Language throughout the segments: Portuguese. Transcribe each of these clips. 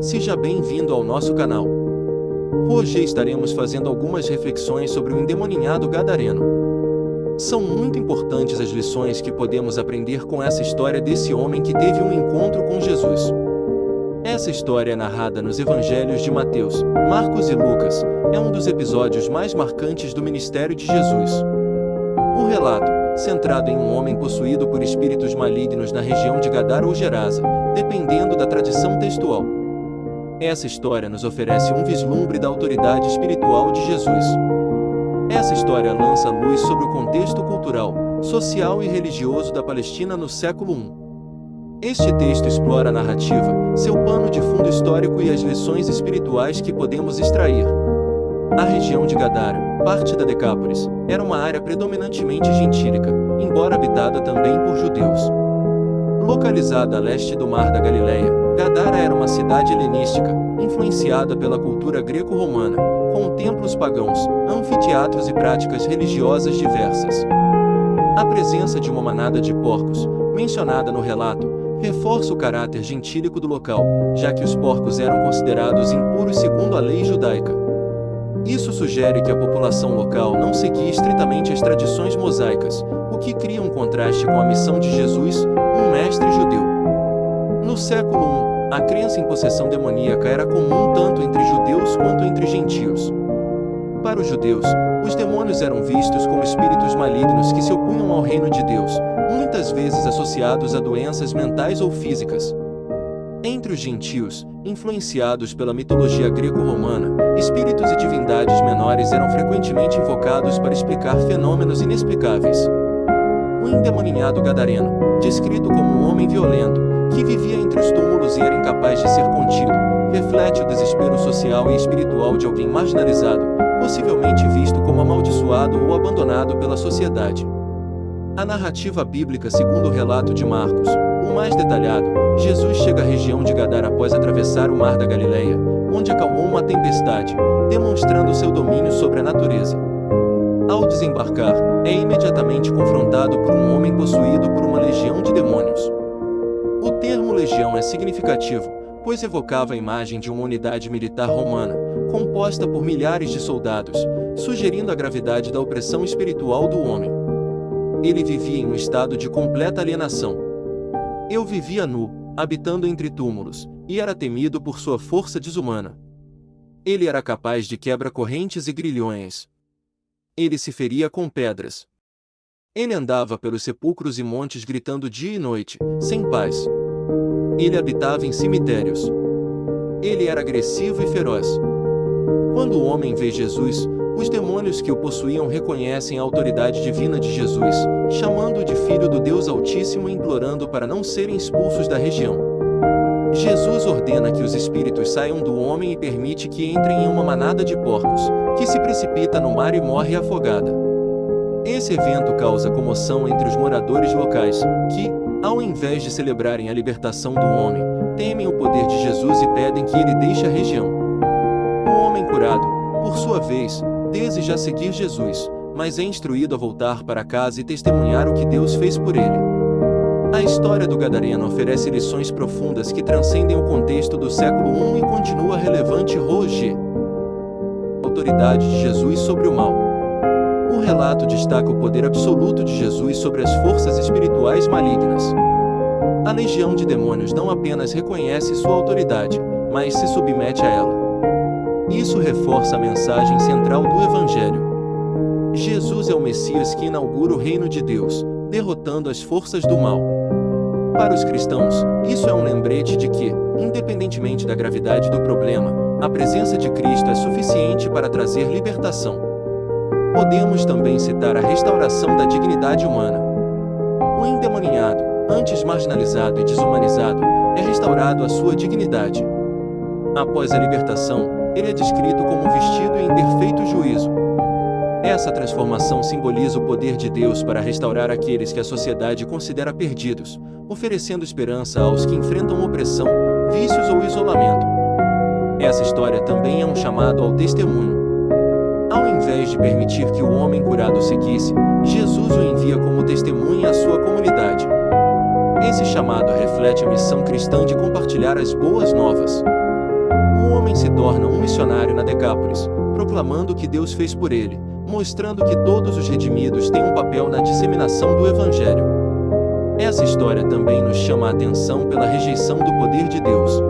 Seja bem-vindo ao nosso canal. Hoje estaremos fazendo algumas reflexões sobre o endemoninhado gadareno. São muito importantes as lições que podemos aprender com essa história desse homem que teve um encontro com Jesus. Essa história é narrada nos evangelhos de Mateus, Marcos e Lucas, é um dos episódios mais marcantes do ministério de Jesus. O relato, centrado em um homem possuído por espíritos malignos na região de Gadara ou Gerasa, dependendo da tradição textual. Essa história nos oferece um vislumbre da autoridade espiritual de Jesus. Essa história lança luz sobre o contexto cultural, social e religioso da Palestina no século I. Este texto explora a narrativa, seu pano de fundo histórico e as lições espirituais que podemos extrair. A região de Gadara, parte da Decápolis, era uma área predominantemente gentílica, embora habitada também por judeus. Localizada a leste do Mar da Galileia, Gadara era uma cidade helenística, influenciada pela cultura greco-romana, com templos pagãos, anfiteatros e práticas religiosas diversas. A presença de uma manada de porcos, mencionada no relato, reforça o caráter gentílico do local, já que os porcos eram considerados impuros segundo a lei judaica. Isso sugere que a população local não seguia estritamente as tradições mosaicas, o que cria um contraste com a missão de Jesus, um mestre judeu. No século I, a crença em possessão demoníaca era comum tanto entre judeus quanto entre gentios. Para os judeus, os demônios eram vistos como espíritos malignos que se opunham ao reino de Deus, muitas vezes associados a doenças mentais ou físicas. Entre os gentios, influenciados pela mitologia greco-romana, espíritos e divindades menores eram frequentemente invocados para explicar fenômenos inexplicáveis. O endemoninhado gadareno, descrito como um homem violento, que vivia entre os túmulos e era incapaz de ser contido, reflete o desespero social e espiritual de alguém marginalizado, possivelmente visto como amaldiçoado ou abandonado pela sociedade. A narrativa bíblica segundo o relato de Marcos, o mais detalhado, Jesus chega à região de Gadara após atravessar o Mar da Galileia, onde acalmou uma tempestade, demonstrando seu domínio sobre a natureza. Ao desembarcar, é imediatamente confrontado por um homem possuído por uma legião de demônios. O termo legião é significativo, pois evocava a imagem de uma unidade militar romana, composta por milhares de soldados, sugerindo a gravidade da opressão espiritual do homem. Ele vivia em um estado de completa alienação. Eu vivia nu, habitando entre túmulos, e era temido por sua força desumana. Ele era capaz de quebra-correntes e grilhões. Ele se feria com pedras. Ele andava pelos sepulcros e montes gritando dia e noite, sem paz. Ele habitava em cemitérios. Ele era agressivo e feroz. Quando o homem vê Jesus, os demônios que o possuíam reconhecem a autoridade divina de Jesus, chamando-o de Filho do Deus Altíssimo e implorando para não serem expulsos da região. Jesus ordena que os espíritos saiam do homem e permite que entrem em uma manada de porcos, que se precipita no mar e morre afogada. Esse evento causa comoção entre os moradores locais, que, ao invés de celebrarem a libertação do homem, temem o poder de Jesus e pedem que ele deixe a região. O homem curado, por sua vez, deseja seguir Jesus, mas é instruído a voltar para casa e testemunhar o que Deus fez por ele. A história do gadareno oferece lições profundas que transcendem o contexto do século I e continua relevante hoje. A autoridade de Jesus sobre o mal. O relato destaca o poder absoluto de Jesus sobre as forças espirituais malignas. A legião de demônios não apenas reconhece sua autoridade, mas se submete a ela. Isso reforça a mensagem central do Evangelho. Jesus é o Messias que inaugura o reino de Deus, derrotando as forças do mal. Para os cristãos, isso é um lembrete de que, independentemente da gravidade do problema, a presença de Cristo é suficiente para trazer libertação. Podemos também citar a restauração da dignidade humana. O endemoninhado, antes marginalizado e desumanizado, é restaurado à sua dignidade. Após a libertação, ele é descrito como vestido em perfeito juízo. Essa transformação simboliza o poder de Deus para restaurar aqueles que a sociedade considera perdidos, oferecendo esperança aos que enfrentam opressão, vícios ou isolamento. Essa história também é um chamado ao testemunho. Ao invés de permitir que o homem curado o seguisse, Jesus o envia como testemunha à sua comunidade. Esse chamado reflete a missão cristã de compartilhar as boas novas. torna um missionário na Decápolis, proclamando o que Deus fez por ele, mostrando que todos os redimidos têm um papel na disseminação do Evangelho. Essa história também nos chama a atenção pela rejeição do poder de Deus.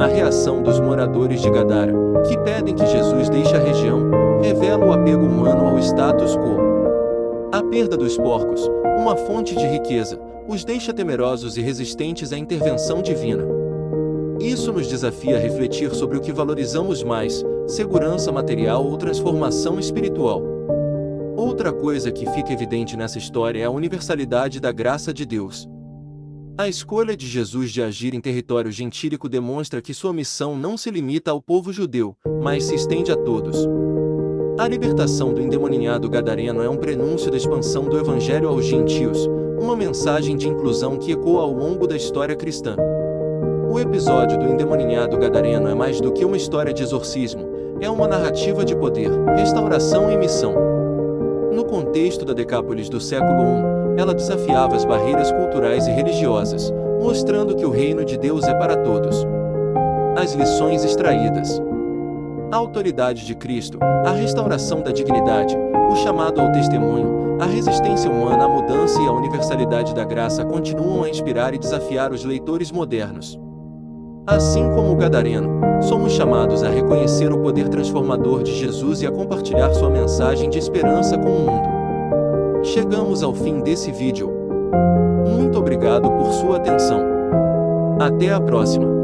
A reação dos moradores de Gadara, que pedem que Jesus deixe a região, revela o apego humano ao status quo. A perda dos porcos, uma fonte de riqueza, os deixa temerosos e resistentes à intervenção divina. Isso nos desafia a refletir sobre o que valorizamos mais, segurança material ou transformação espiritual. Outra coisa que fica evidente nessa história é a universalidade da graça de Deus. A escolha de Jesus de agir em território gentílico demonstra que sua missão não se limita ao povo judeu, mas se estende a todos. A libertação do endemoninhado gadareno é um prenúncio da expansão do Evangelho aos gentios, uma mensagem de inclusão que ecoa ao longo da história cristã. O episódio do endemoninhado gadareno é mais do que uma história de exorcismo, é uma narrativa de poder, restauração e missão. No contexto da Decápolis do século I, ela desafiava as barreiras culturais e religiosas, mostrando que o reino de Deus é para todos. As lições extraídas: a autoridade de Cristo, a restauração da dignidade, o chamado ao testemunho, a resistência humana à mudança e a universalidade da graça continuam a inspirar e desafiar os leitores modernos. Assim como o gadareno, somos chamados a reconhecer o poder transformador de Jesus e a compartilhar sua mensagem de esperança com o mundo. Chegamos ao fim desse vídeo. Muito obrigado por sua atenção. Até a próxima.